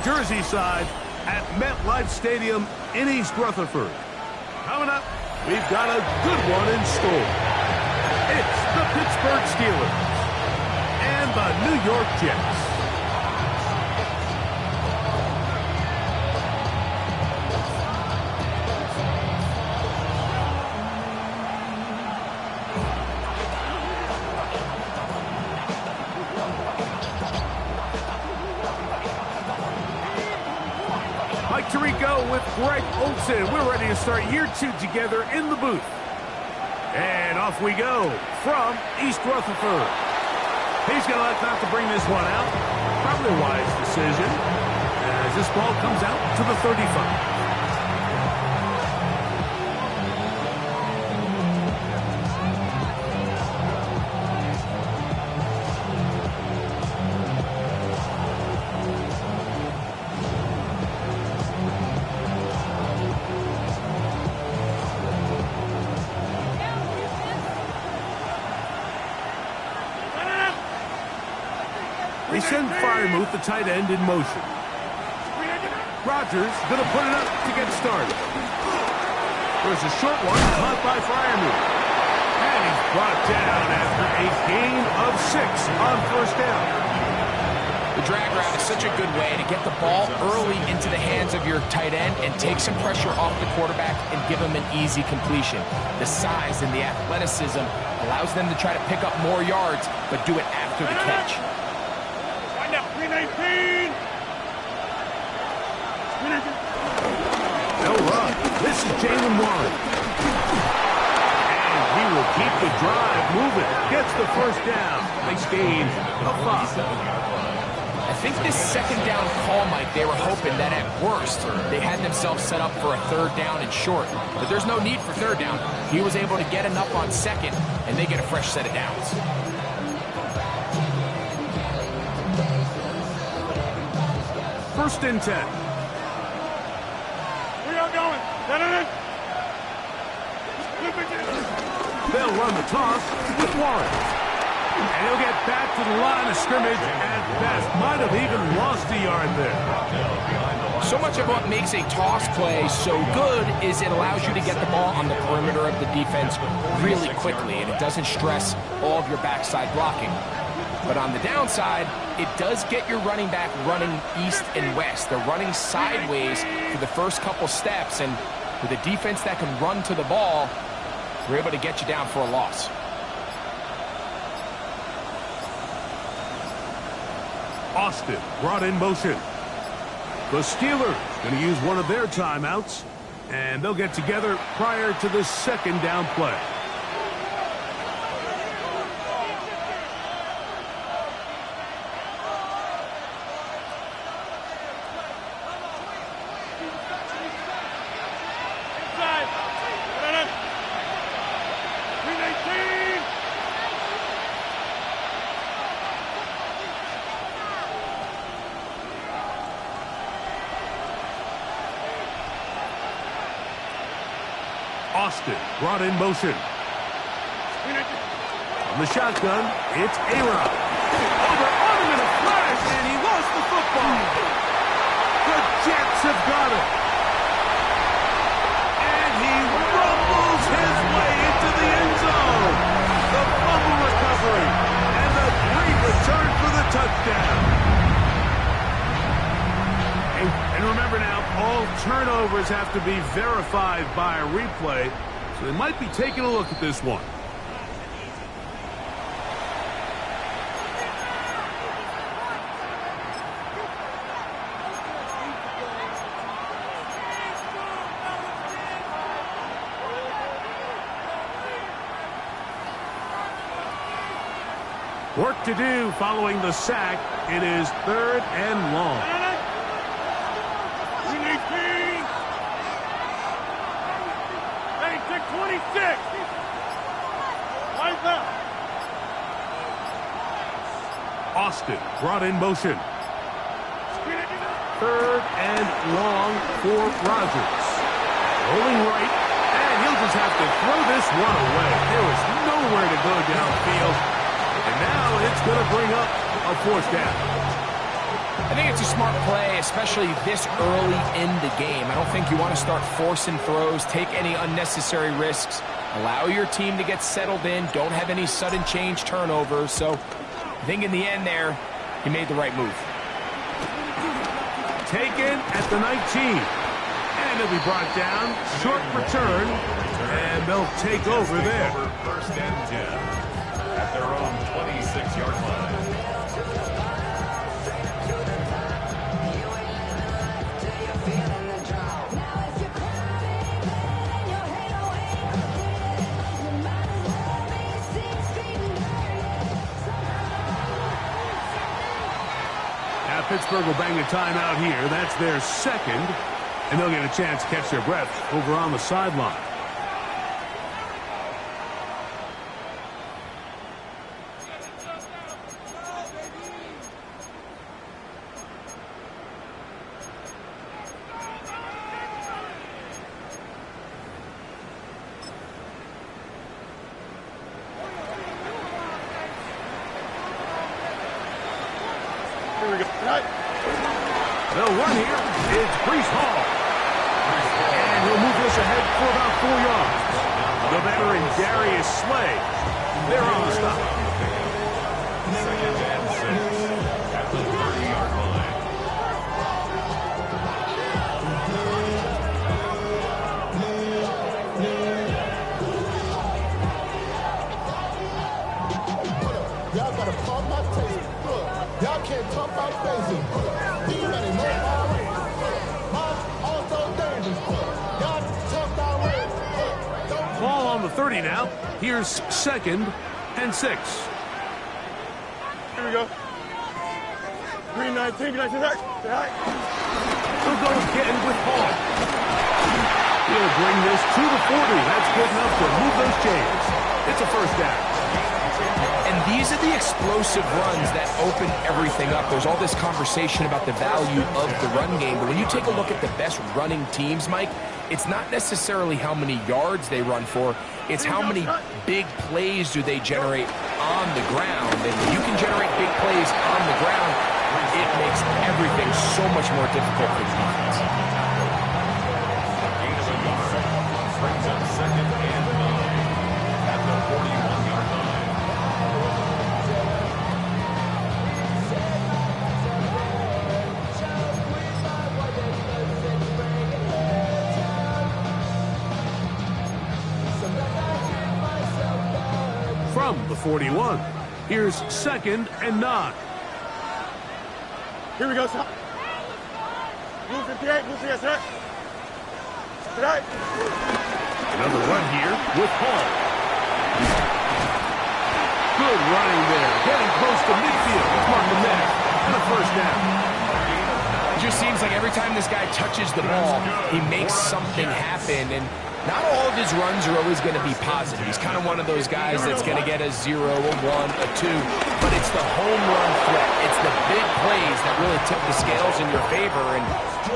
Jersey side at MetLife Stadium in East Rutherford. Coming up, we've got a good one in store. It's the Pittsburgh Steelers and the New York Jets. With Greg Olsen. We're ready to start year 2 together in the booth. And off we go from East Rutherford. He's going to elect not to bring this one out. Probably a wise decision as this ball comes out to the 35. They send Freiermuth, the tight end, in motion. Rodgers going to put it up to get started. There's a short one caught by Freiermuth. And he's brought down after a gain of 6 on first down. The drag route is such a good way to get the ball early into the hands of your tight end and take some pressure off the quarterback and give him an easy completion. The size and the athleticism allows them to try to pick up more yards, but do it after the catch. 319. No run. This is Jalen Warren. And he will keep the drive moving. Gets the first down. Nice gain of 5. I think this second down call, Mike, they were hoping that at worst they had themselves set up for a third down and short. But there's no need for third down. He was able to get enough on second, and they get a fresh set of downs. First and 10. We are going. They'll run the toss with Warren. And he'll get back to the line of scrimmage at best. Might have even lost a yard there. So much of what makes a toss play so good is it allows you to get the ball on the perimeter of the defense really quickly, and it doesn't stress all of your backside blocking. But on the downside, it does get your running back running east and west. They're running sideways for the first couple steps, and with a defense that can run to the ball, we're able to get you down for a loss. Austin brought in motion. The Steelers going to use one of their timeouts, and they'll get together prior to the second down play. Austin brought in motion. On the shotgun, it's A-Rod. Over on him in a flash, and he lost the football. The Jets have got it. And he rumbles his way into the end zone. The fumble recovery, and the great return for the touchdown. And remember now, all turnovers have to be verified by a replay, so they might be taking a look at this one. Work to do following the sack. It is 3rd and long. 26. Lights up. Austin brought in motion. 3rd and long for Rodgers. Rolling right, and he'll just have to throw this one away. There was nowhere to go downfield, and now it's going to bring up a 4th down. I think it's a smart play, especially this early in the game. I don't think you want to start forcing throws, take any unnecessary risks, allow your team to get settled in, don't have any sudden change turnovers. So I think in the end there, he made the right move. Taken at the 19. And he'll be brought down. Short return. And they'll take over there. First and 10 at their own 26-yard line. Pittsburgh will bang a timeout here. That's their second. And they'll get a chance to catch their breath over on the sideline. They'll run here. It's Breece Hall. And he'll move this ahead for about 4 yards. The veteran Darius Slay. They're on the stop. Second and 6 at the 30-yard line. Y'all gotta pump my taste. Y'all can't talk about basic. Ball on the 30 now. Here's second and 6. Here we go. Green 19, 19. He'll go again with Hall. He'll bring this to the 40. That's good enough to move those chains. It's a first down. And these are the explosive runs that open everything up. There's all this conversation about the value of the run game, but when you take a look at the best running teams, Mike, it's not necessarily how many yards they run for, it's how many big plays do they generate on the ground. And when you can generate big plays on the ground, it makes everything so much more difficult for the defense. Brings up second and 9 at the 41-yard line. From the 41, here's second and 9. Here we go, son. Blue 58, blue 58, today. Another run here with Hall. Good running there, getting close to midfield. Mark the man, and a first down. It just seems like every time this guy touches the ball, he makes something happen, and not all of his runs are always going to be positive. He's kind of one of those guys that's going to get a 0, a 1, a 2, but it's the home run threat. It's the big plays that really tip the scales in your favor, and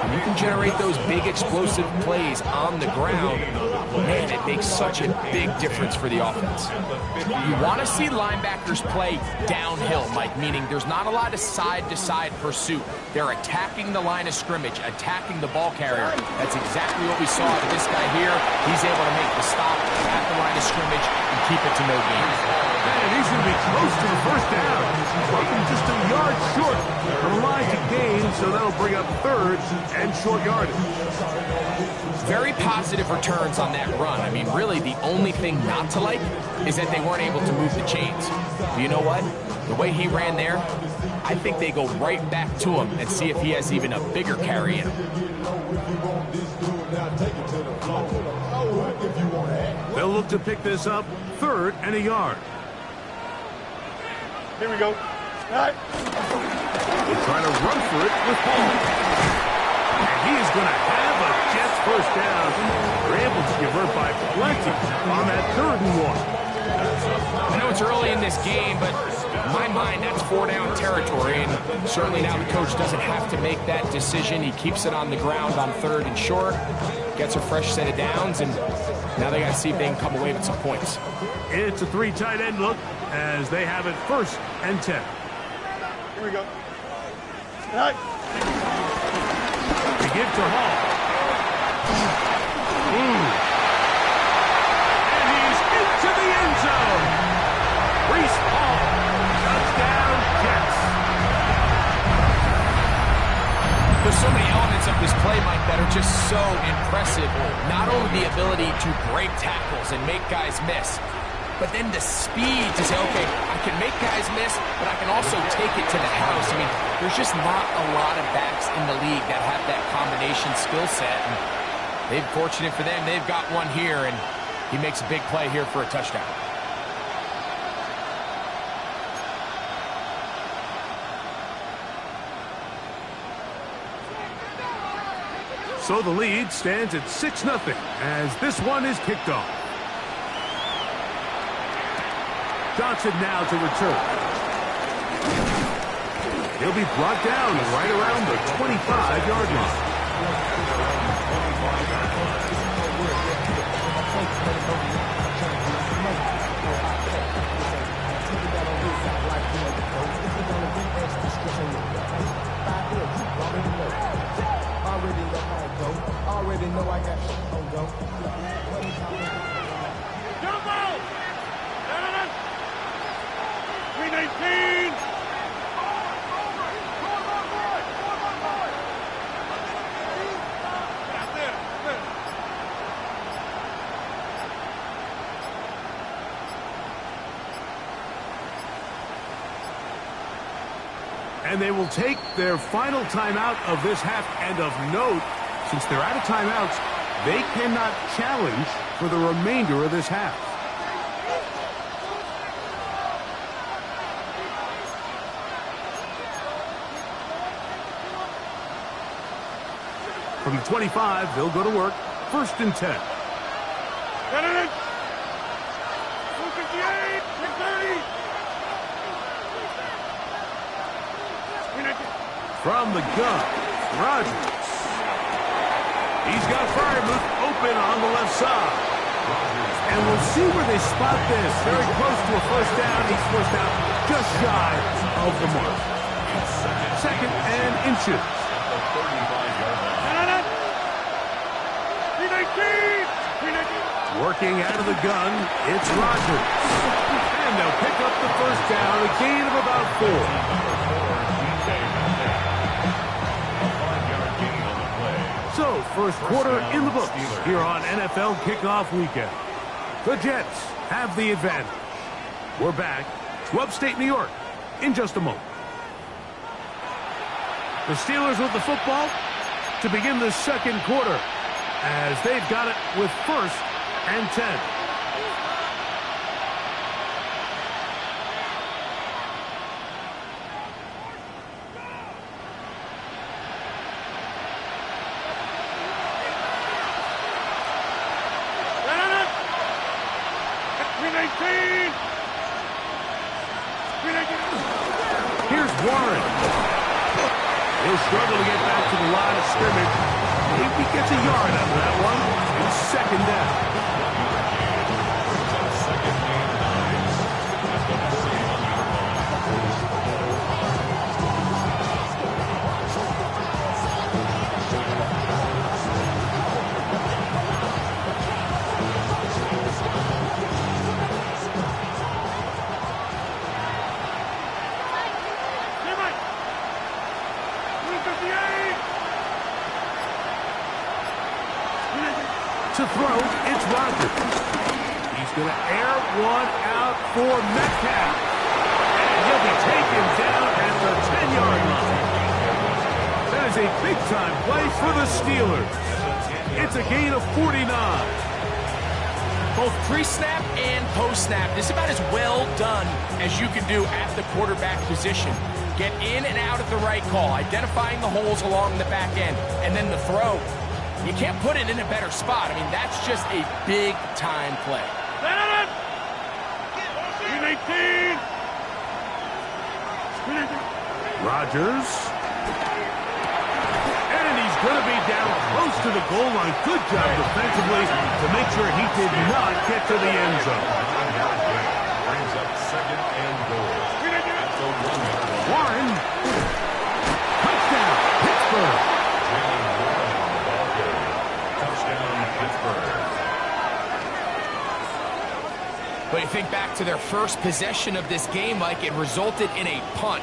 when you can generate those big explosive plays on the ground, man, it makes such a big difference for the offense. You want to see linebackers play downhill, Mike, meaning there's not a lot of side-to-side pursuit. They're attacking the line of scrimmage, attacking the ball carrier. That's exactly what we saw with this guy here. He's able to make the stop at the line of scrimmage and keep it to no gain. And he's going to be close to the first down. He's just a yard short of the line to gain, so that'll bring up third and short yardage. Very positive returns on that run. I mean, really, the only thing not to like is that they weren't able to move the chains. But you know what? The way he ran there, I think they go right back to him and see if he has even a bigger carry in him. They'll look to pick this up third and a yard. Here we go. All right. They're trying to run for it with Hall. And he is going to have a Jets first down. They're able to convert by plenty on that 3rd and 1. I know it's early in this game, but in my mind, that's 4-down territory, and certainly now the coach doesn't have to make that decision. He keeps it on the ground on 3rd and short, gets a fresh set of downs, and now they got to see if they can come away with some points. It's a 3 tight end look as they have it 1st and 10. Here we go. Right. To give to Hall. And he's into the end zone. Reese Hall. Touchdown, Jets. There's so many elements of this play, Mike, that are just so impressive. Not only the ability to break tackles and make guys miss, but then the speed to say, okay, I can make guys miss, but I can also take it to the house. I mean, there's just not a lot of backs in the league that have that combination skill set. And they're fortunate for them. They've got one here, and he makes a big play here for a touchdown. So the lead stands at 6-0 as this one is kicked off. Johnson now to return. He'll be brought down right around the 25-yard line. Already know I got on go. Jumbo! 319! And they will take their final timeout of this half. And of note, since they're out of timeouts, they cannot challenge for the remainder of this half. From the 25, they'll go to work. 1st and 10. Got it! 258! 630! From the gun, Rodgers. He's got Fryermuth open on the left side. And we'll see where they spot this. Very close to a first down. He's forced out just shy of the mark. 2nd and inches. 319! Working out of the gun, it's Rodgers. And they'll pick up the first down, a gain of about 4. So, first quarter in the books here on NFL Kickoff Weekend. The Jets have the advantage. We're back to upstate New York in just a moment. The Steelers with the football to begin the second quarter as they've got it with 1st and 10. Here's Warren. He'll struggle to get back to the line of scrimmage. If he gets a yard out of that one, it's 2nd down. To throw, it's Rodgers. He's going to air one out for Metcalf. And he'll be taken down at the 10-yard line. That is a big-time play for the Steelers. It's a gain of 49. Both pre-snap and post-snap, this is about as well done as you can do at the quarterback position. Get in and out at the right call, identifying the holes along the back end, and then the throw. You can't put it in a better spot. I mean, that's just a big-time play. 319! Rodgers. And he's going to be down close to the goal line. Good job defensively to make sure he did not get to the end zone. Brings up 2nd and goal. Warren. Pittsburgh. Touchdown, Pittsburgh. But you think back to their first possession of this game, Mike, it resulted in a punt.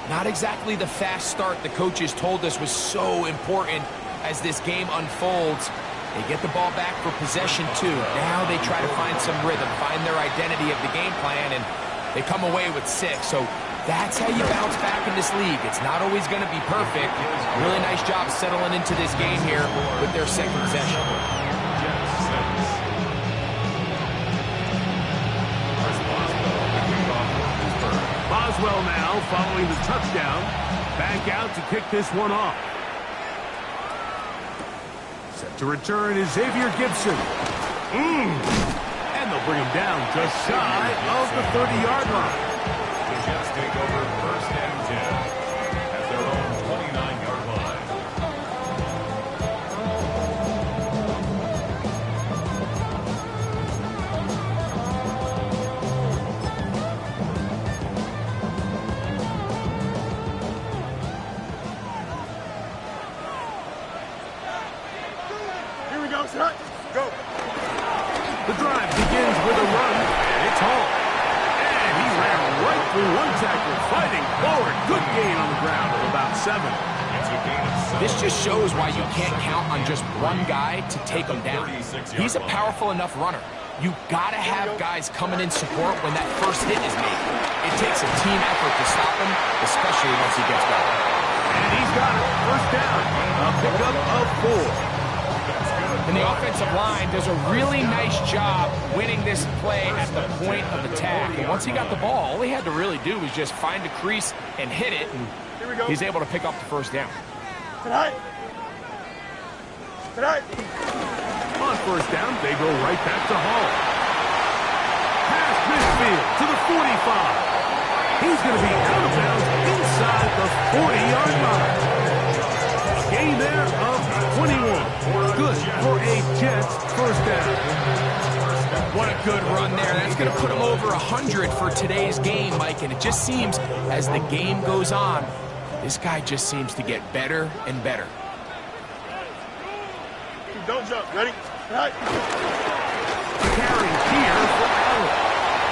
Not exactly the fast start the coaches told us was so important as this game unfolds. They get the ball back for possession 2. Now they try to find some rhythm, find their identity of the game plan, and they come away with 6. So that's how you bounce back in this league. It's not always going to be perfect. Really nice job settling into this game here with their second possession. Boswell now following the touchdown. Back out to kick this one off. Set to return is Xavier Gibson. And they'll bring him down just shy of the 30-yard line. The Jets take over first and 10 at their own 29-yard line. Here we go, set. Go. The drive begins with a run, and it's home. And he ran right through one tackle, fighting forward. Good gain on the ground of about 7. It's a gain of 7. This just shows why you can't count on just one guy to take him down. He's a powerful enough runner. You gotta have guys coming in support when that first hit is made. It takes a team effort to stop him, especially once he gets going. And he's got it. First down. A pickup of 4. And the offensive line does a really nice job winning this play at the point of attack. And once he got the ball, all he had to really do was just find a crease and hit it, and he's able to pick up the first down. Tonight. On first down, they go right back to Hall. Past midfield to the 45. He's going to be out of bounds inside the 40-yard line. A gain there of 21. Good for a Jets first down. What a good run there. That's going to put him over 100 for today's game, Mike. And it just seems as the game goes on, this guy just seems to get better and better. Don't jump. Ready? Tonight. Carry here for Allen.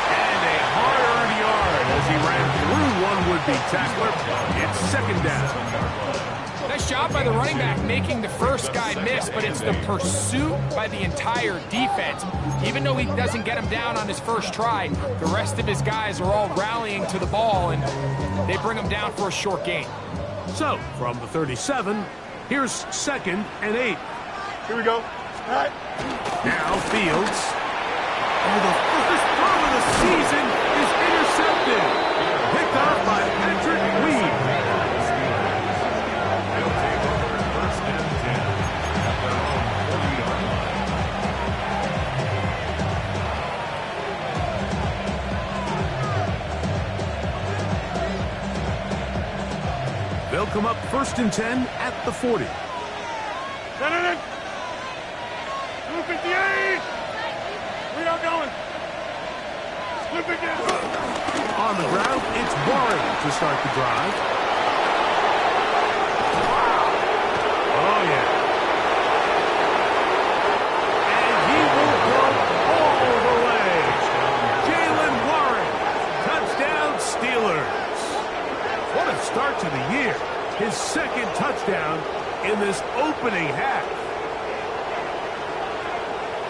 And a hard-earned yard as he ran through one would-be tackler. It's second down. Nice job by the running back making the first guy miss, but it's the pursuit by the entire defense. Even though he doesn't get him down on his first try, the rest of his guys are all rallying to the ball, and they bring him down for a short gain. So, from the 37, here's second and 8. Here we go. Tonight. Now Fields. Oh, the first throw of the season is intercepted. Picked off by Patrick Weed. They'll take over first and 10 at their own 40-yard line. They'll come up first and 10 at the 40. 258. We are going. 258. On the ground, it's Warren to start the drive. Oh, yeah. And he will go all the way. Jalen Warren. Touchdown, Steelers. What a start to the year. His second touchdown in this opening half.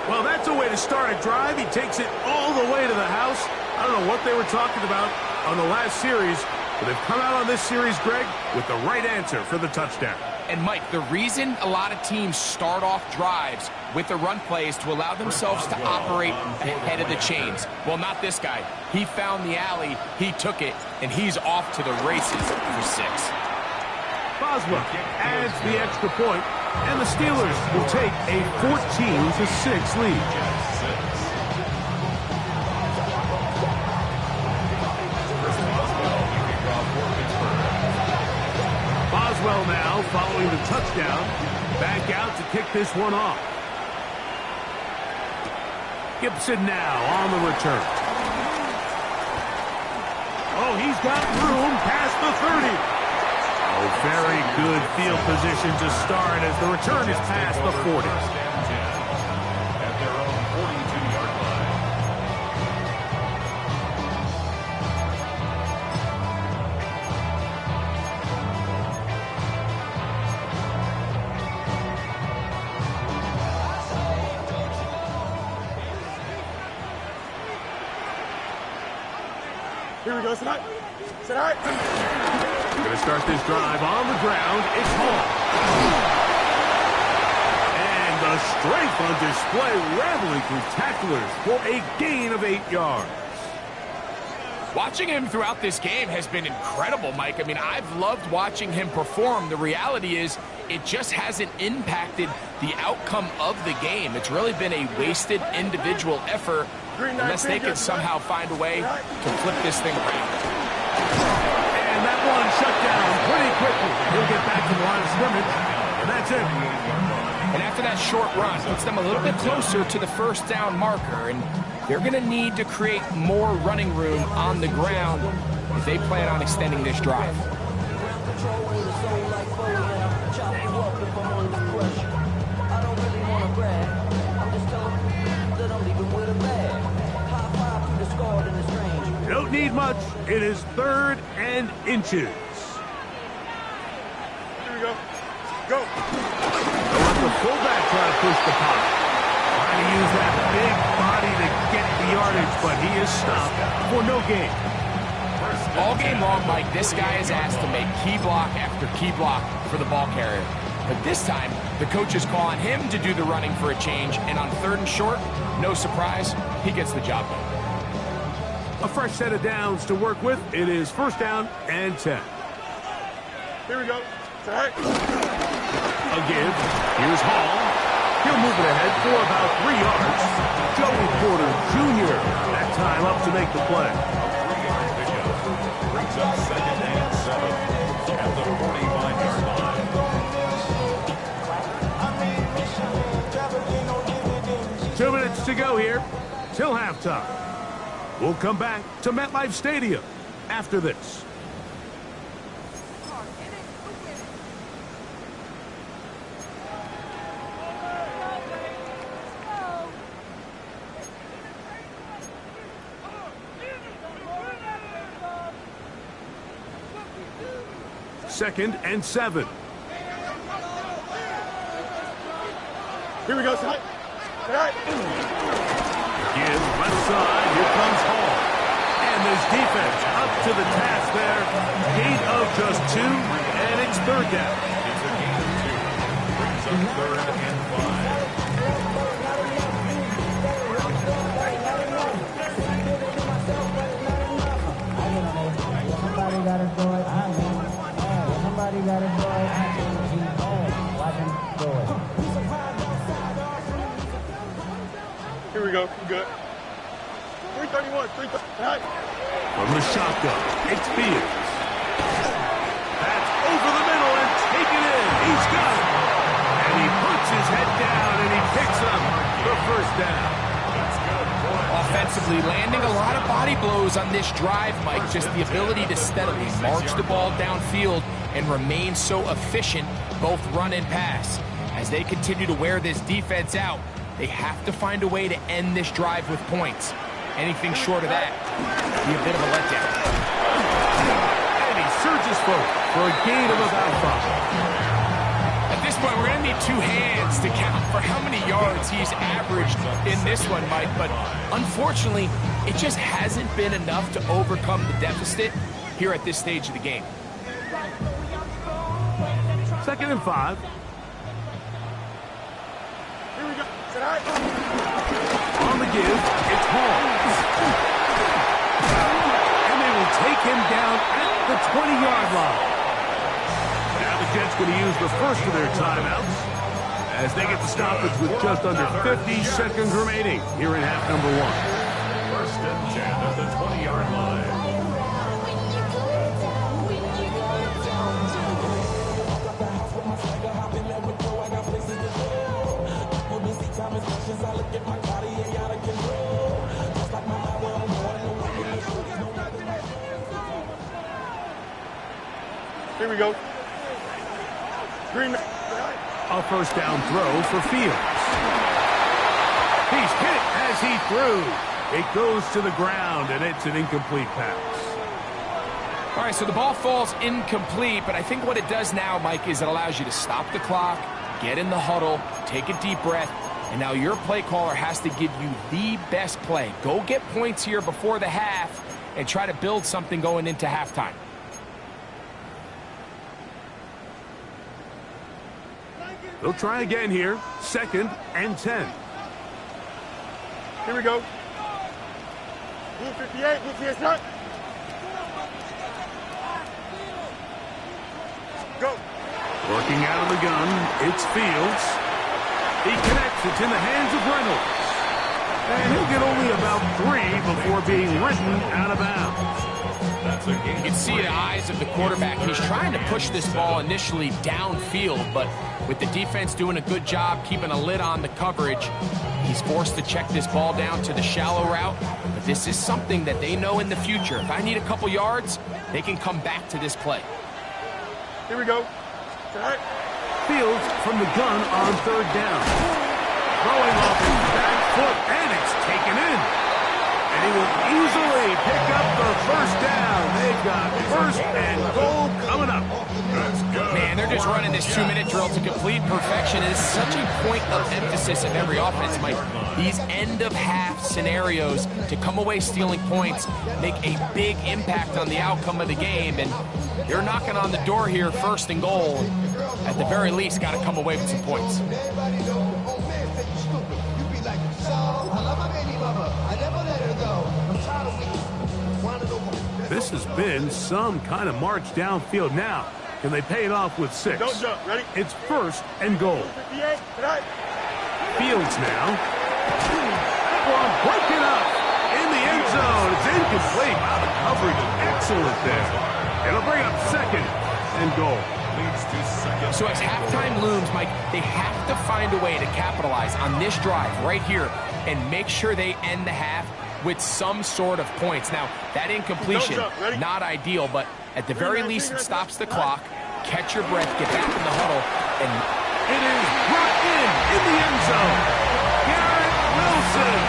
Well, that's a way to start a drive. He takes it all the way to the house. I don't know what they were talking about on the last series, but they've come out on this series, Greg, with the right answer for the touchdown. And, Mike, the reason a lot of teams start off drives with the run play is to allow themselves to operate ahead of the chains. Well, not this guy. He found the alley, he took it, and he's off to the races for 6. Boswell adds the extra point, and the Steelers will take a 14-6 lead. Boswell now following the touchdown, back out to kick this one off. Gibson now on the return. Oh, he's got room past the 30. Very good field position to start as the return is past the 40. At their own 42-yard line. Here we go, tonight. Tonight. Going to start this drive on the ground. It's Hall. And the strength on display, rattling through tacklers for a gain of 8 yards. Watching him throughout this game has been incredible, Mike. I mean, I've loved watching him perform. The reality is it just hasn't impacted the outcome of the game. It's really been a wasted individual effort unless they can somehow find a way to flip this thing around. And that one shut down pretty quickly. He'll get back to the line of scrimmage, and that's it. And after that short run, puts them a little bit closer to the first down marker, and they're going to need to create more running room on the ground if they plan on extending this drive. Don't need much. It is 3rd and inches. Here we go. Go. They'll let the fullback try to push the pop. Trying to use that big body to get the yardage, but he is stopped for no gain. All game long, Mike, this guy is asked to make key block after key block for the ball carrier. But this time, the coach is calling him to do the running for a change, and on 3rd and short, no surprise, he gets the job done. A fresh set of downs to work with. It is 1st down and 10. Here we go. Tonight. A give. Here's Hall. He'll move it ahead for about 3 yards. Joey Porter Jr. That time up to make the play. 3-yard pickup. Brings up 2nd and 7 at the 45-yard line. 2 minutes to go here till halftime. We'll come back to MetLife Stadium after this. Second and 7. Here we go, tonight. Tonight. Give left side. Here comes Hall. And this defense up to the task there. Gain of just 2, and it's 3rd down. It's a gain of 2. Brings up 3rd and 5. Somebody got to do it. Somebody got to do it. Watch him do it. Here we go. Good. 331. 330. From the shotgun, it's Fields. That's over the middle and taken in. He's got it. And he puts his head down and he picks up the 1st down. Offensively, landing a lot of body blows on this drive, Mike. Just the ability to steadily march the ball downfield and remain so efficient, both run and pass. As they continue to wear this defense out, they have to find a way to end this drive with points. Anything short of that would be a bit of a letdown. And he surges forward for a gain of about 5. At this point, we're going to need 2 hands to count for how many yards he's averaged in this one, Mike. But unfortunately, it just hasn't been enough to overcome the deficit here at this stage of the game. 2nd and 5. Here we go. Tonight. On the give, it's Hall. And they will take him down at the 20-yard line. Now the Jets going to use the first of their timeouts as they get the stoppage with just under 50 seconds remaining here in half number 1. 1st and 10 at the 20-yard line. Here we go. A first down throw for Fields. He's hit as he threw. It goes to the ground, and it's an incomplete pass. All right, so the ball falls incomplete, but I think what it does now, Mike, is it allows you to stop the clock, get in the huddle, take a deep breath, and now your play caller has to give you the best play. Go get points here before the half and try to build something going into halftime. They'll try again here. 2nd and 10. Here we go. Blue 58, blue 58, not. Go. Working out of the gun, it's Fields. He connects. It's in the hands of Reynolds. And he'll get only about 3 before being written out of bounds. That's a gain. You can see the eyes of the quarterback. He's trying to push this ball initially downfield, but with the defense doing a good job keeping a lid on the coverage, he's forced to check this ball down to the shallow route. But this is something that they know in the future. If I need a couple yards, they can come back to this play. Here we go. Tonight. Fields from the gun on 3rd down. Throwing off his back foot, and it's taken in. And he will easily pick up the first down. They've got 1st and goal coming up. That's good. Man, they're just running this 2-minute drill to complete perfection. It is such a point of emphasis of every offense, Mike. These end-of-half scenarios to come away stealing points make a big impact on the outcome of the game. And they're knocking on the door here, 1st and goal. At the very least, got to come away with some points. This has been some kind of march downfield. Now, can they pay it off with 6? Don't jump. Ready? It's 1st and goal. 58, tonight. Fields now. Well, broken up in the end zone. It's incomplete. Wow, the coverage is excellent there. It'll bring up 2nd and goal. Leads to 2nd. So as halftime looms, Mike, they have to find a way to capitalize on this drive right here and make sure they end the half with some sort of points. Now, that incompletion, not ideal, but at the very least, it stops the clock. Catch your breath, get back in the huddle, and it is brought in the end zone. Garrett Wilson,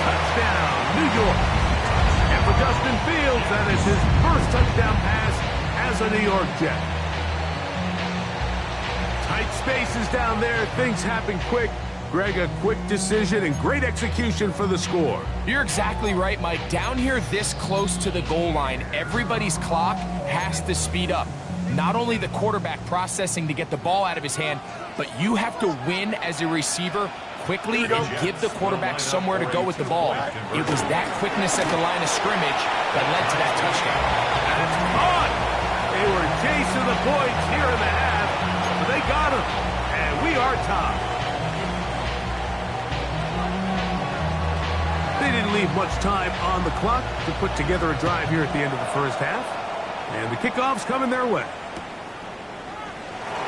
touchdown, New York. And for Justin Fields, that is his 1st touchdown pass as a New York Jet. Tight spaces down there, things happen quick. Greg, a quick decision and great execution for the score. You're exactly right, Mike. Down here this close to the goal line, everybody's clock has to speed up. Not only the quarterback processing to get the ball out of his hand, but you have to win as a receiver quickly and give the quarterback somewhere to go with the ball. It was that quickness at the line of scrimmage that led to that touchdown. That's caught. They were chasing the points here in the half, but they got him, and we are tied. They didn't leave much time on the clock to put together a drive here at the end of the 1st half. And the kickoff's coming their way.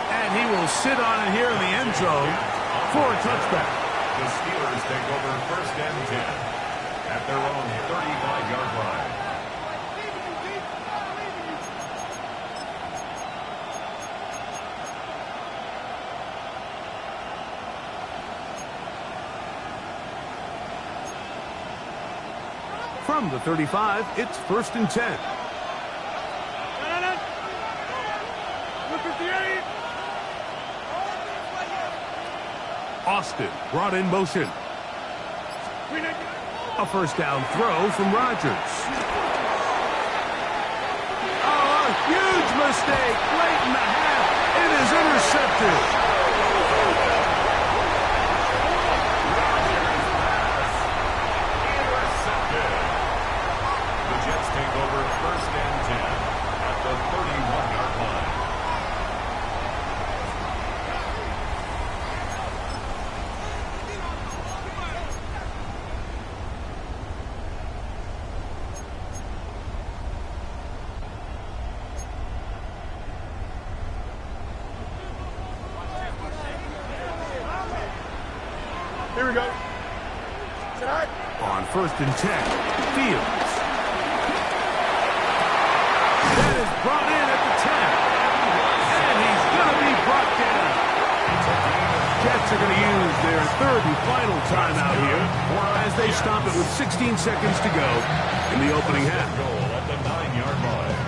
And he will sit on it here in the end zone for a touchback. The Steelers take over 1st and 10 at their own 35-yard line. From the 35, it's 1st and 10. Austin brought in motion. A 1st down throw from Rodgers. Oh, a huge mistake late in the half. It is intercepted. Take over 1st and 10 at the 31-yard line. Here we go. Tonight. On 1st and 10, Fields. That is brought in at the 10. And he's going to be brought down. Jets are going to use their third and final timeout here as they stop it with 16 seconds to go in the opening half. Goal at the 9-yard line.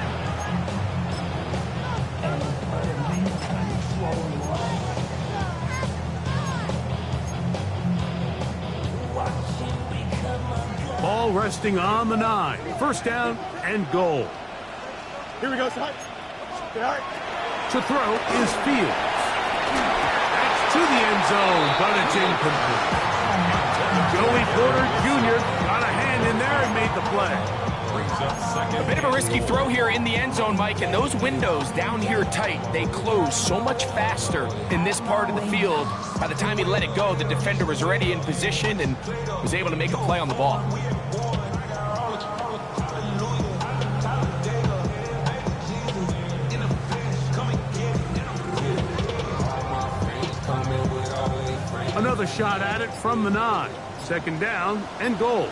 Ball resting on the 9. First down and goal. Here we go, side. Side. To throw is Fields. That's to the end zone, but it's incomplete. Joey Porter Jr. got a hand in there and made the play. Brings up second. A bit of a risky throw here in the end zone, Mike, and those windows down here tight, they close so much faster in this part of the field. By the time he let it go, the defender was already in position and was able to make a play on the ball. Another shot at it from the 9. Second down and goal.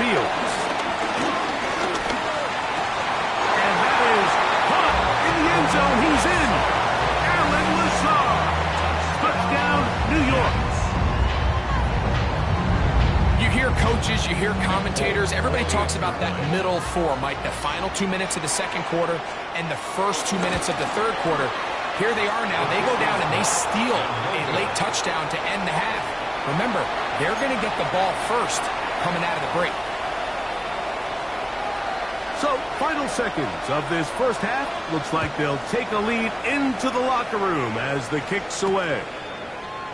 Fields. And that is caught in the end zone. He's in. Alan Lazard. Touchdown, New York. You hear coaches, you hear commentators, everybody talks about that middle four, Mike, the final 2 minutes of the second quarter and the first 2 minutes of the third quarter. Here they are now. They go down and they steal a late touchdown to end the half. Remember, they're going to get the ball first coming out of the break. So, final seconds of this first half. Looks like they'll take a lead into the locker room as the kick's away.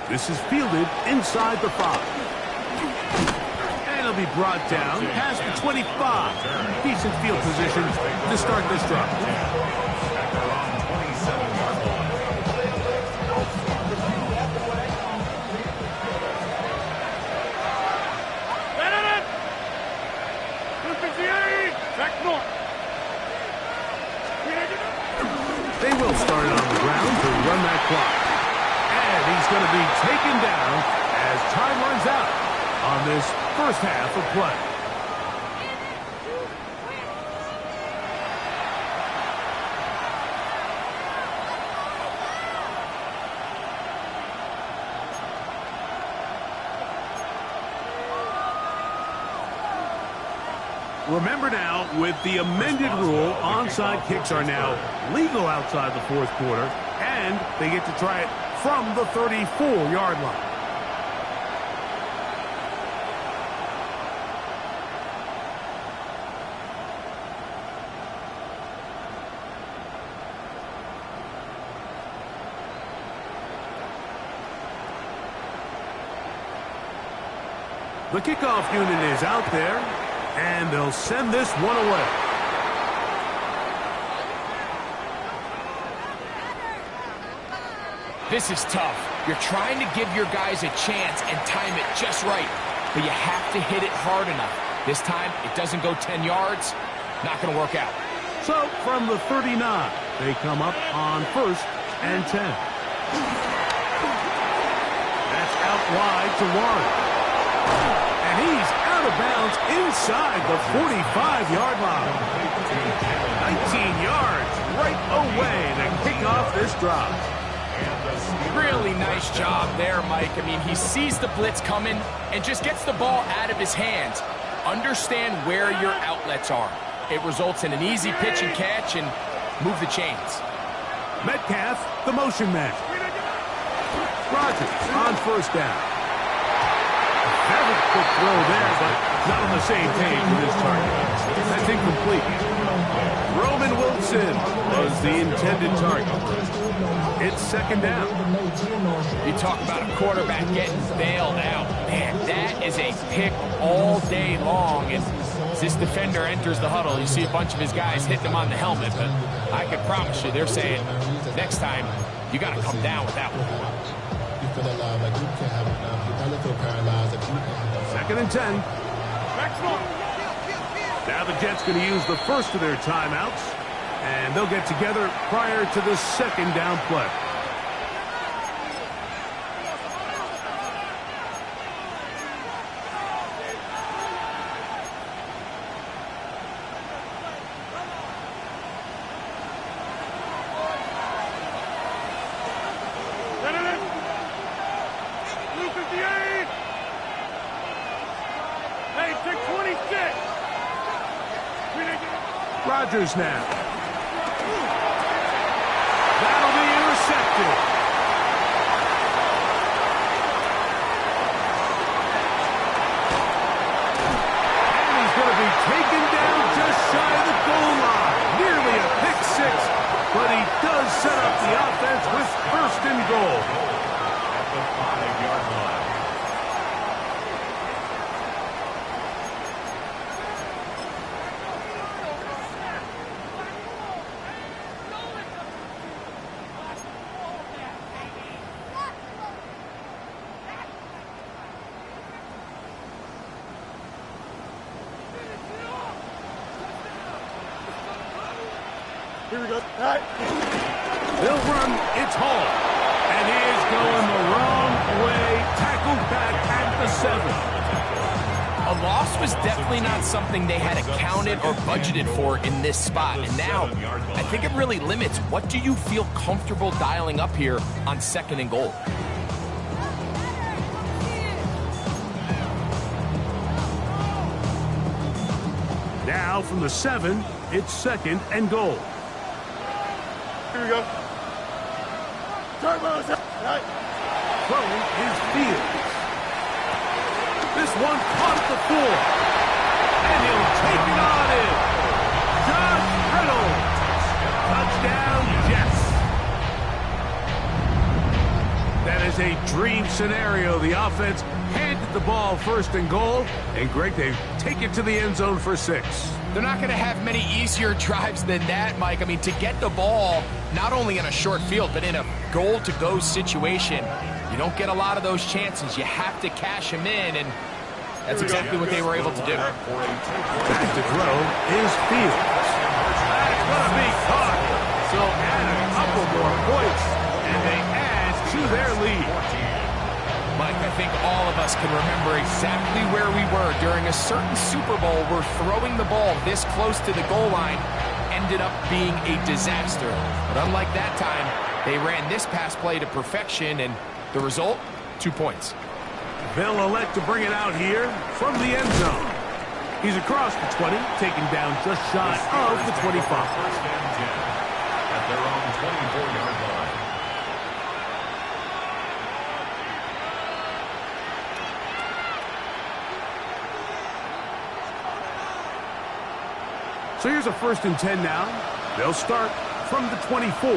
This is fielded inside the 5. And it'll be brought down past the 25. Decent field position to start this drive. They will start it on the ground to run that clock. And he's going to be taken down as time runs out on this first half of play. Remember now, with the amended rule, onside kicks are now legal outside the fourth quarter, and they get to try it from the 34-yard line. The kickoff unit is out there. And they'll send this one away. This is tough. You're trying to give your guys a chance and time it just right, but you have to hit it hard enough. This time, it doesn't go 10 yards. Not going to work out. So, from the 39, they come up on 1st and 10. That's out wide to Warren. And he's out of bounds inside the 45-yard line. 19 yards right away to kick off this drive. Really nice job there, Mike. I mean, he sees the blitz coming and just gets the ball out of his hands. Understand where your outlets are. It results in an easy pitch and catch and move the chains. Metcalf, the motion man. Rodgers on first down. Very quick throw there, but not on the same page with his target. That's incomplete. Roman Wilson was the intended target. It's second down. You talk about a quarterback getting bailed out. Man, that is a pick all day long. And as this defender enters the huddle, you see a bunch of his guys hitting him on the helmet. But I can promise you, they're saying, next time, you got to come down with that one. Second and 10. Now the Jets going to use the first of their timeouts, and they'll get together prior to the second down play. Rodgers now. That'll be intercepted. And he's going to be taken down just shy of the goal line. Nearly a pick six, but he does set up the offense with first and goal. At the 5-yard line. Here we go. All right. They'll run. It's Hall. And he is going the wrong way. Tackled back at the 7. A loss was definitely not something they had accounted or budgeted for in this spot. And now, I think it really limits what do you feel comfortable dialing up here on second and goal. Now from the 7, it's second and goal. Here we go. Turbos. All right. Throwing is Fields. This one caught at the 4. And he'll take it on in. Josh Reynolds. Touchdown, Jets. That is a dream scenario. The offense handed the ball first and goal. And Greg, they take it to the end zone for 6. They're not going to have many easier drives than that, Mike. I mean, to get the ball, not only in a short field, but in a goal-to-go situation, you don't get a lot of those chances. You have to cash them in, and that's exactly what they were able to do. Back to throw is Fields. That's going to be caught. So add a couple more points, and they add to their lead. Mike, I think all of us can remember exactly where we were during a certain Super Bowl where throwing the ball this close to the goal line ended up being a disaster. But unlike that time, they ran this pass play to perfection, and the result, 2 points. They'll elect to bring it out here from the end zone. He's across the 20, taken down just shy of the 25. First and 10 at their own 24-yard line. So here's a first and 10 now. They'll start from the 24.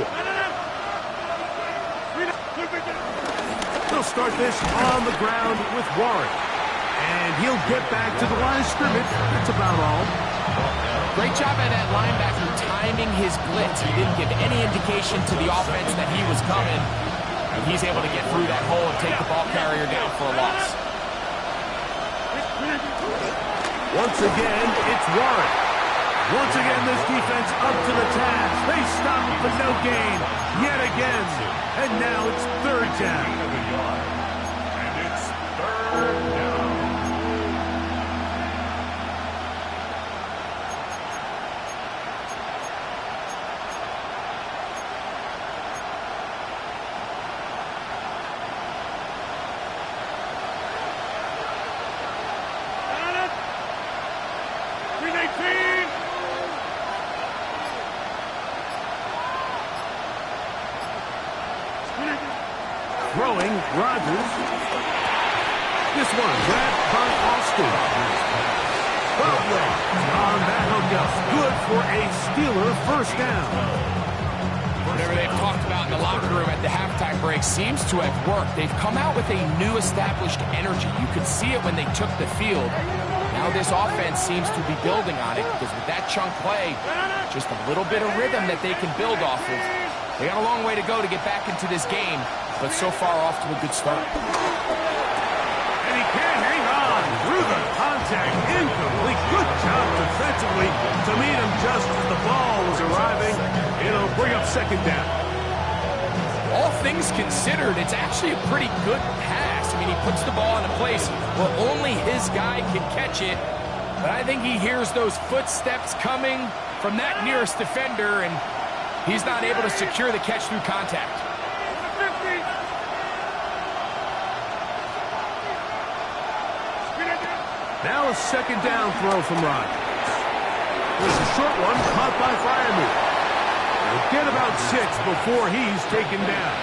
They'll start this on the ground with Warren. And he'll get back to the line of scrimmage. That's about all. Great job by that linebacker timing his blitz. He didn't give any indication to the offense that he was coming. And he's able to get through that hole and take the ball carrier down for a loss. Once again, it's Warren. Once again, this defense up to the task. They stop it for no gain yet again. And now it's third down. And it's third down. Throwing, Rodgers. This one, grabbed by Austin. Broadway on that hookup. Good for a Steeler first down. Whatever they've talked about in the locker room at the halftime break seems to have worked. They've come out with a new established energy. You could see it when they took the field. Now this offense seems to be building on it because with that chunk play, just a little bit of rhythm that they can build off of. They got a long way to go to get back into this game, but so far off to a good start. And he can't hang on through the contact. Incomplete. Good job defensively to meet him just as the ball was arriving. It'll bring up second down. All things considered, it's actually a pretty good pass. I mean, he puts the ball in a place where only his guy can catch it. But I think he hears those footsteps coming from that nearest defender, and he's not able to secure the catch through contact. Now a second down throw from Rodgers. was a short one caught by Freiermuth. He'll get about 6 before he's taken down.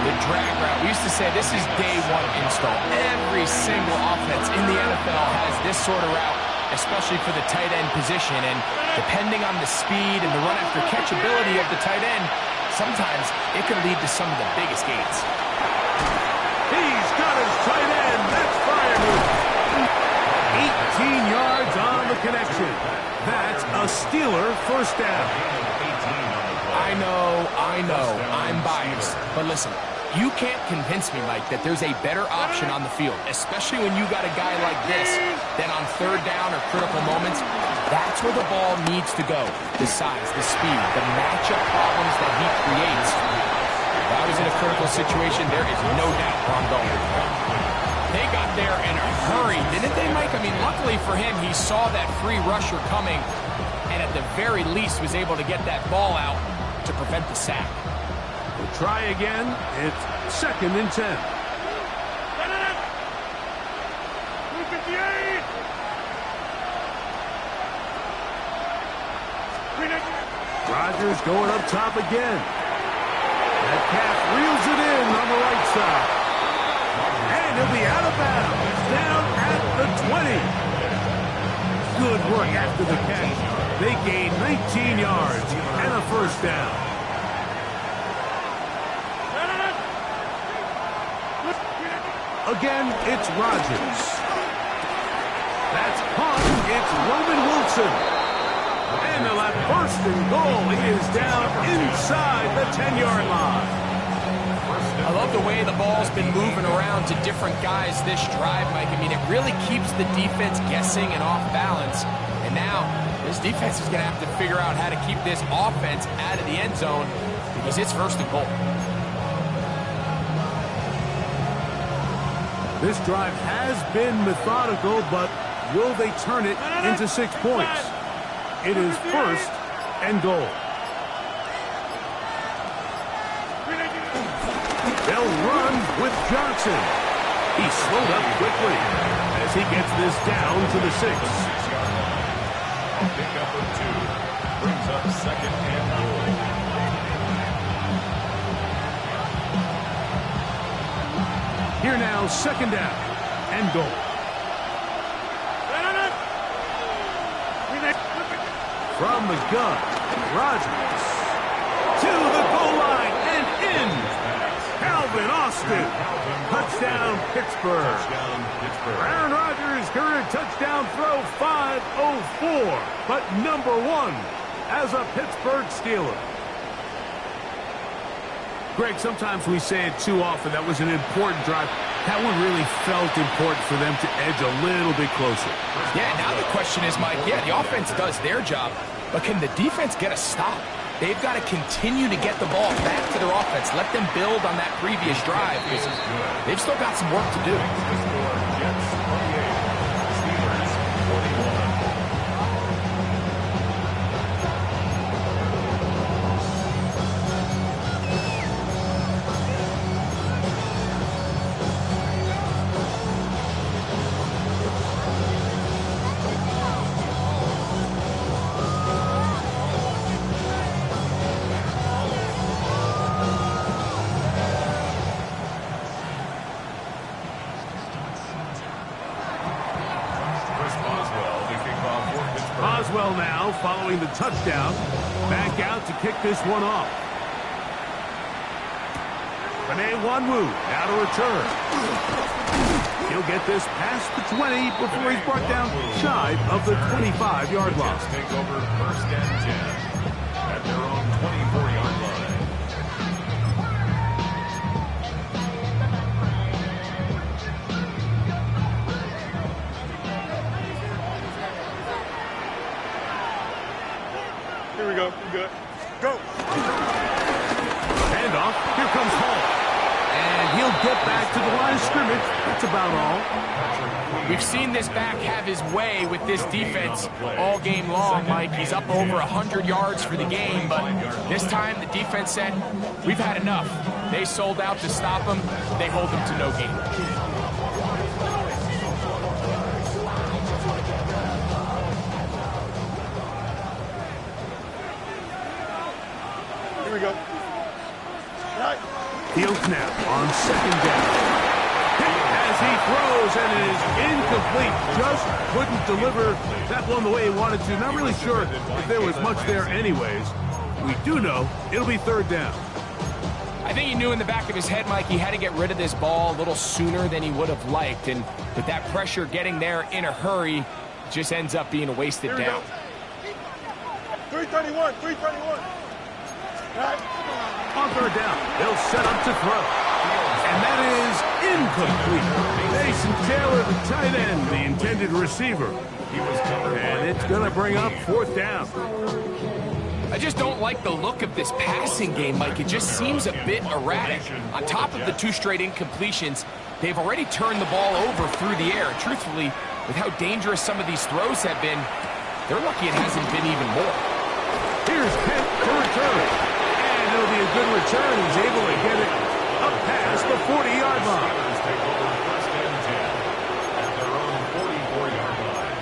The drag route. We used to say this is day one install. Every single offense in the NFL has this sort of route, especially for the tight end position. And depending on the speed and the run after catch ability of the tight end, sometimes it can lead to some of the biggest gains. He's got his tight end. That's Freiermuth. 18 yards on the connection. That's a Steeler first down. I know, I'm biased. But listen, you can't convince me, Mike, that there's a better option on the field, especially when you got a guy like this, than on third down or critical moments. That's where the ball needs to go. The size, the speed, the matchup problems that he creates. If I was in a critical situation, there is no doubt where I'm going. They got there in a hurry, didn't they, Mike? I mean, luckily for him, he saw that free rusher coming, and at the very least was able to get that ball out to prevent the sack. We'll try again. It's 2nd and 10. Rodgers going up top again. That calf reels it in on the right side. And he'll be out of bounds, down at the 20. Good work after the catch. They gain 19 yards and a first down. Again, it's Rodgers. That's caught. It's Roman Wilson. And they'll have 1st and goal. He is down inside the 10-yard line. I love the way the ball's been moving around to different guys this drive, Mike. I mean, it really keeps the defense guessing and off balance. And now, this defense is going to have to figure out how to keep this offense out of the end zone because it's 1st and goal. This drive has been methodical, but will they turn it into 6 points? It is 1st and goal. They'll run with Johnson. He slowed up quickly as he gets this down to the 6. Pickup of 2 brings up 2nd and goal. Here now, 2nd down and goal. From the gun, Rodgers to the goal line and in. Calvin Austin. Touchdown, Pittsburgh. Aaron Rodgers' career touchdown throw 504, but number 1 as a Pittsburgh Steeler. Greg, sometimes we say it too often. That was an important drive. That one really felt important for them to edge a little bit closer. Yeah, now the question is, Mike, yeah, the offense does their job, but can the defense get a stop? They've got to continue to get the ball back to their offense. Let them build on that previous drive because they've still got some work to do. Jets 28, Steelers 41. Boswell now following the touchdown. Back out to kick this one off. Rene Wanwu now to return. He'll get this past the 20 before he's brought down shy of the 25-yard line. Take over 1st and 10 at their own 24-yard line. Here we go. We're good. Go. Handoff. Here comes Hall. And he'll get back to the line of scrimmage. That's about all. We've seen this back have his way with this defense all game long, Mike. He's up over 100 yards for the game, but this time the defense said, we've had enough. They sold out to stop him. They hold him to no gain. we go. Right. Fields now on second down. As he throws, and it is incomplete. Just couldn't deliver that one the way he wanted to. Not really sure if there was much there anyways. We do know it'll be third down. I think he knew in the back of his head, Mike, he had to get rid of this ball a little sooner than he would have liked. And with that pressure getting there in a hurry, it just ends up being a wasted down. 331, 331. Right. On third down, they'll set up to throw. And that is incomplete. Mason Taylor, the tight end, the intended receiver. And it's going to bring up fourth down. I just don't like the look of this passing game, Mike. It just seems a bit erratic. On top of the 2 straight incompletions, they've already turned the ball over through the air. Truthfully, with how dangerous some of these throws have been, they're lucky it hasn't been even more. Here's Kent to return. And it'll be a good return. He's able to get it up past the 40-yard line. Take over first and 10 at their own 44-yard line.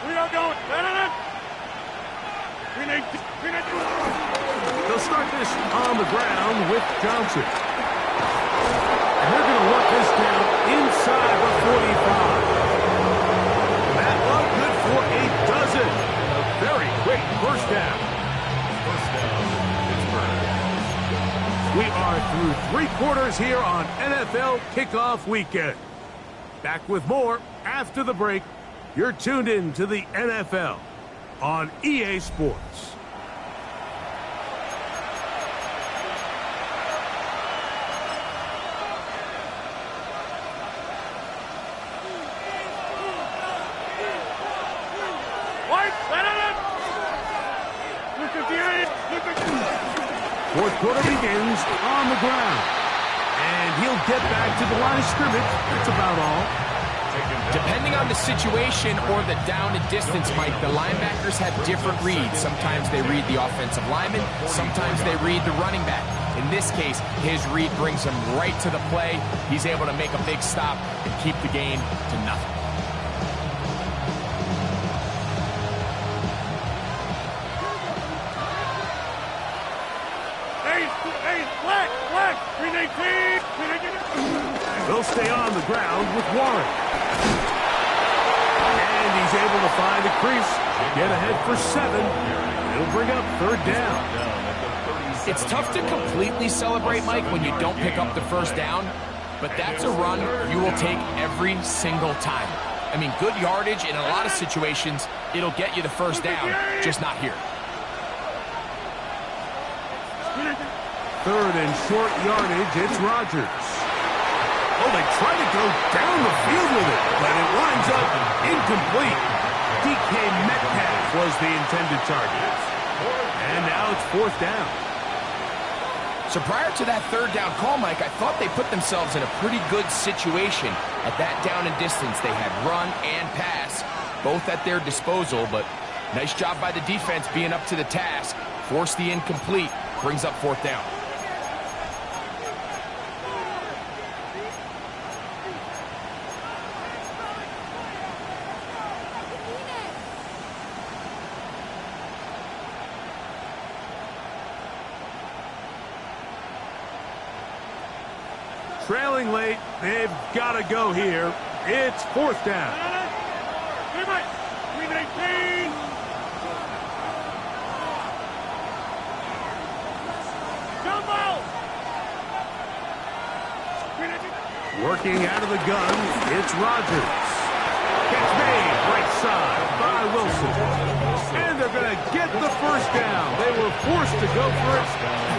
We are going. They'll start this on the ground with Johnson. And they're going to work this down inside the 45. That one good for a dozen. A very quick first down. First down, Pittsburgh. We are through 3 quarters here on NFL Kickoff Weekend. Back with more after the break. You're tuned in to the NFL on EA Sports. Fourth quarter begins on the ground. And he'll get back to the line of scrimmage. That's about all. Depending on the situation or the down and distance, Mike, the linebackers have different reads. Sometimes they read the offensive lineman. Sometimes they read the running back. In this case, his read brings him right to the play. He's able to make a big stop and keep the gain to nothing. They'll stay on the ground with Warren. And he's able to find a crease. Get ahead for 7. It'll bring up third down. It's tough to completely celebrate, Mike, when you don't pick up the first down. But that's a run you will take every single time. I mean, good yardage in a lot of situations. It'll get you the first down, just not here. Third and short yardage, it's Rodgers. Oh, they try to go down the field with it, but it winds up incomplete. DK Metcalf was the intended target. And now it's fourth down. So prior to that third down call, Mike, I thought they put themselves in a pretty good situation. At that down and distance, they had run and pass, both at their disposal, but nice job by the defense being up to the task. Force the incomplete, brings up fourth down. Trailing late, they've got to go here. It's fourth down. Working out of the gun, it's Rodgers. Catch made, right side by Wilson. And they're going to get the first down. They were forced to go for it,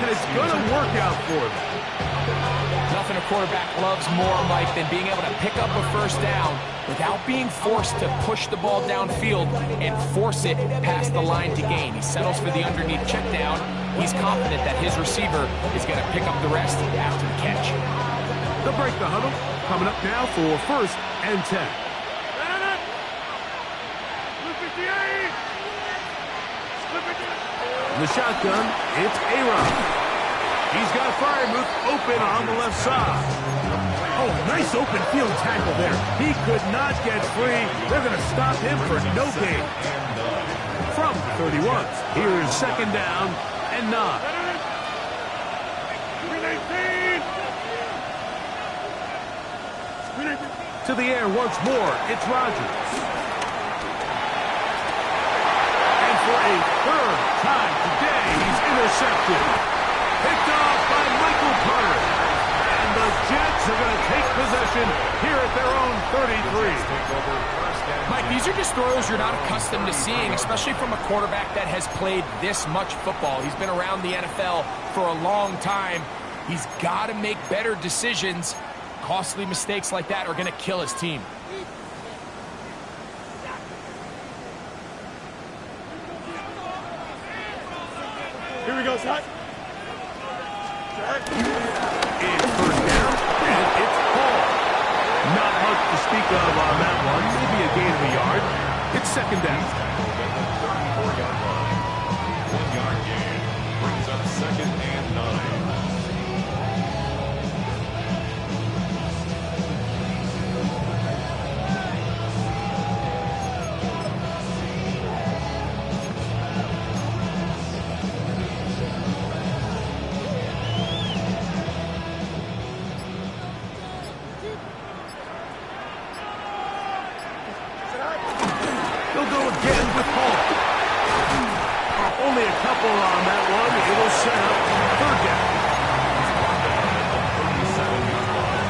and it's going to work out for them. Nothing a quarterback loves more, Mike, than being able to pick up a first down without being forced to push the ball downfield and force it past the line to gain. He settles for the underneath check down. He's confident that his receiver is going to pick up the rest after the catch. They'll break the huddle. Coming up now for first and 10. In the shotgun, it's A-Rod. He's got Fryermuth open on the left side. Oh, nice open field tackle there. He could not get free. They're going to stop him for no gain. From 31, here's second down and 9. To the air once more, it's Rodgers. And for a third time today, he's intercepted. Picked off by Michael Carter. And the Jets are going to take possession here at their own 33. Mike, these are just throws you're not accustomed to seeing, especially from a quarterback that has played this much football. He's been around the NFL for a long time. He's got to make better decisions. Costly mistakes like that are going to kill his team. Here we go, Zach. It's first down, and it's Paul. Not much to speak of on that one. Maybe a gain of a yard. It's second down. 34-yard line. 1-yard gain. Brings up second and 9. They'll go again with Paul. Only a couple on that one. It'll set up third down. 37-yard line.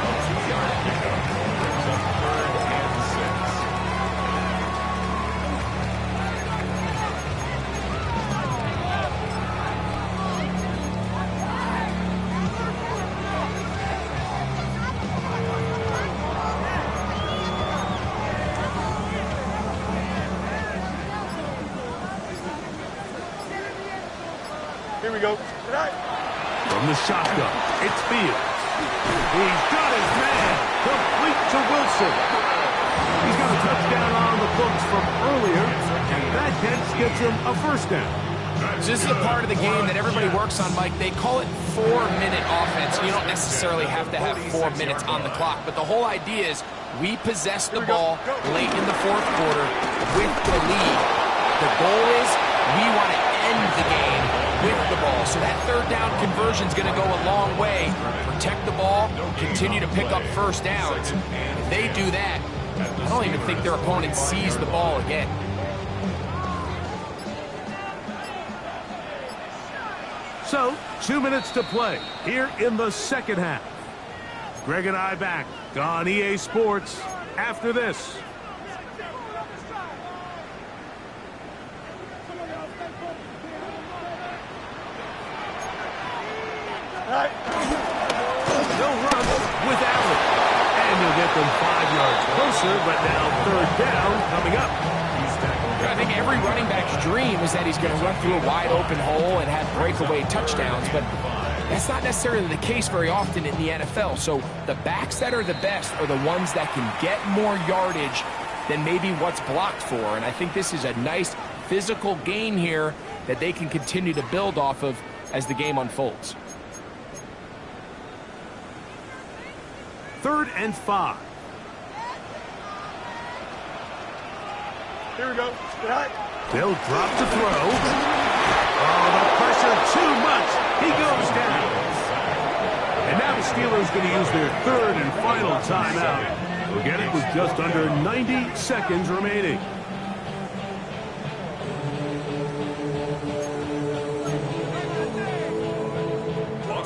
A 2-yard pickup. Brings up third and 6. Here we go. From the shotgun, it's Fields. He's got his man. Complete to Wilson. He's got a touchdown on the books from earlier, and that catch gets him a first down. So this is the part of the game that everybody works on, Mike. They call it 4-minute offense. You don't necessarily have to have 4 minutes on the clock, but the whole idea is we possess the ball late in the fourth quarter with the lead. The goal is we want to end the game with the ball. So that third down conversion is going to go a long way. Protect the ball, continue to pick up first downs. If they do that, I don't even think their opponent sees the ball again. So, 2 minutes to play here in the second half. Greg and I back on EA Sports after this. They'll run with Allen. And you'll get them 5 yards closer, but now third down coming up. I think every running back's dream is that he's going to run through a wide open hole and have breakaway touchdowns, but that's not necessarily the case very often in the NFL. So the backs that are the best are the ones that can get more yardage than maybe what's blocked for. And I think this is a nice physical gain here that they can continue to build off of as the game unfolds. 3rd and 5. Here we go. They'll drop to throw. Oh, the pressure too much. He goes down. And now the Steelers going to use their 3rd and final timeout. We'll get it with just under 90 seconds remaining.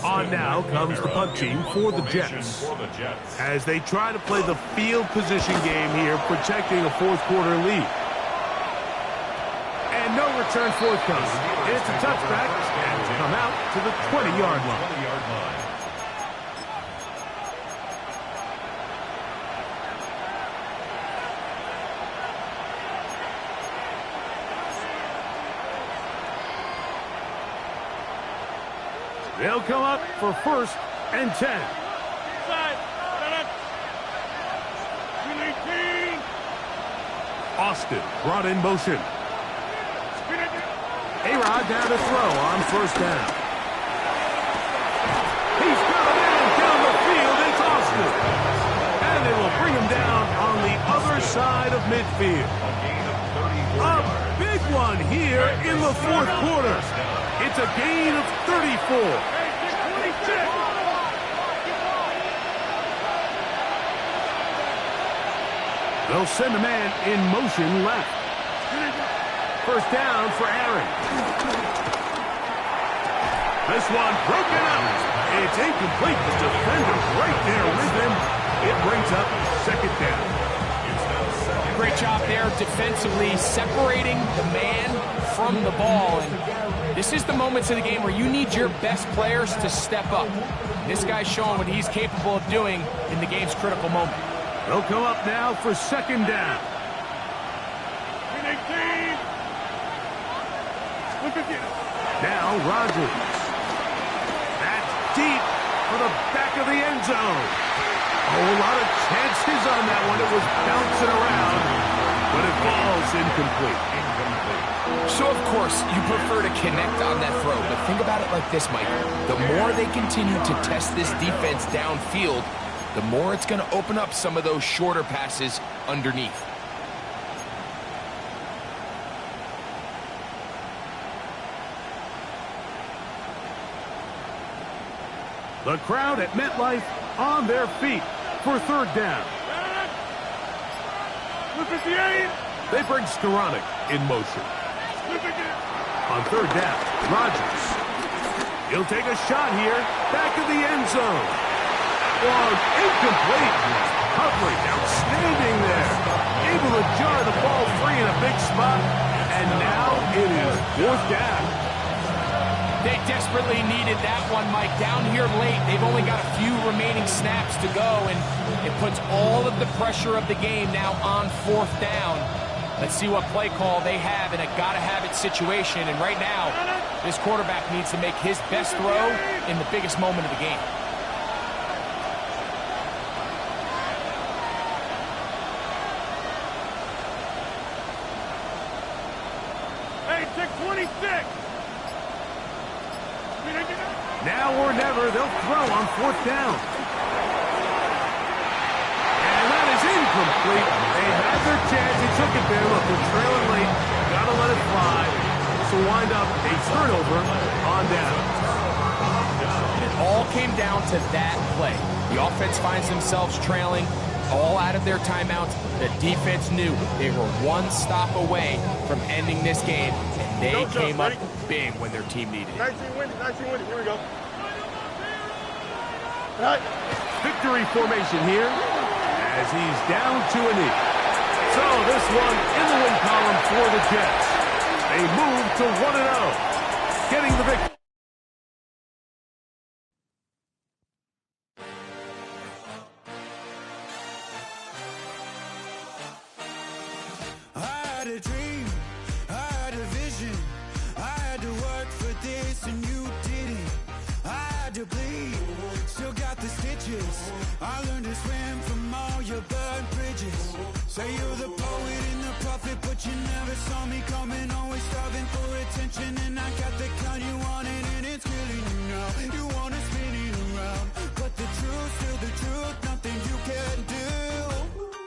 On now comes the punt team for the Jets, as they try to play the field position game here, protecting a fourth quarter lead. And no return forthcoming. It's a touchback, and it's come out to the 20-yard line. They'll come up for 1st and 10. Austin brought in motion. A-Rod down to throw on 1st down. midfield. A gain of 34 A yards. big one here in the fourth quarter. It's a gain of 34. They'll send a man in motion left. First down for Aaron. This one broken up. It's incomplete. The defender right there with him. It brings up second down. Great job there defensively, separating the man from the ball. And this is the moments of the game where you need your best players to step up. This guy's showing what he's capable of doing in the game's critical moment. They'll come up now for second down. Now Rodgers. That's deep for the back of the end zone. Oh, a lot of chances on that one. It was bouncing around, but it falls incomplete. So, of course, you prefer to connect on that throw, but think about it like this, Mike. The more they continue to test this defense downfield, the more it's going to open up some of those shorter passes underneath. The crowd at MetLife on their feet for third down. They bring Skoranek in motion. On third down, Rodgers. He'll take a shot here, back of the end zone. Long, incomplete. Coverage, outstanding there. Able to jar the ball free in a big spot. And now it is fourth down. They desperately needed that one, Mike. Down here late, they've only got a few remaining snaps to go, and it puts all of the pressure of the game now on fourth down. Let's see what play call they have in a gotta-have-it situation. And right now, this quarterback needs to make his best throw in the biggest moment of the game. Hey, 626! Now or never, they'll throw on fourth down. And that is incomplete. They had their chance. They took it there. Look, they're trailing late. Got to let it fly. So wind up a turnover on down. It all came down to that play. The offense finds themselves trailing, all out of their timeouts. The defense knew they were one stop away from ending this game, and they came up big when their team needed it. 19 winning, here we go. Right. Victory formation here as he's down to a knee. So this one in the win column for the Jets. They move to 1-0, getting the victory. I had a dream, I had a vision, I had to work for this and you didn't. I had to bleed, still got the stitches. I learned to swim from all your burned bridges. Say you're the poet and the prophet, but you never saw me coming. Always starving for attention, and I got the kind you wanted, and it's killing you now. You wanna spin it around, but the truth's still the truth. Nothing you can do.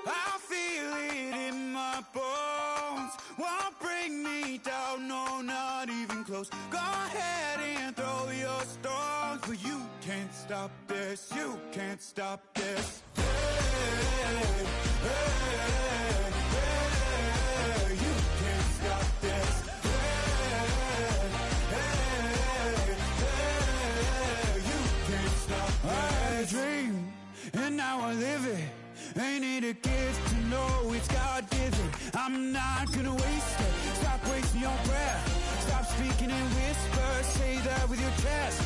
I feel it in my bones. Won't bring me down, no, not even close. Go ahead and throw your stones, but you can't stop this. You can't stop this. You can't stop this. You can't stop this. I had a dream, and now I live it. Ain't it a gift to know it's God-given? I'm not gonna waste it. Stop wasting your breath. Stop speaking in whispers. Say that with your chest.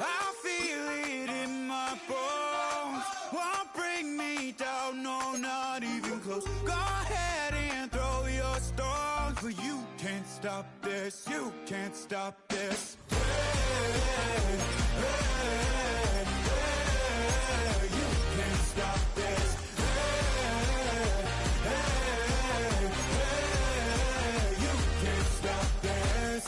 I feel it in my bones. Won't bring me down, no, not even close. Go ahead and throw your stones, but you can't stop this. You can't stop this. You can't stop this. You can't stop this.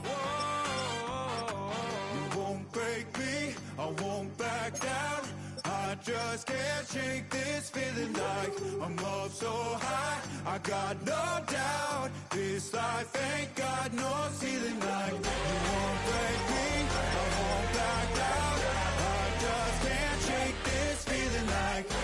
Whoa. You won't break me, I won't back down. I just just can't shake this feeling like I'm up so high. I got no doubt this life ain't got no ceiling. Like you won't break me, I won't back down. I just can't shake this feeling like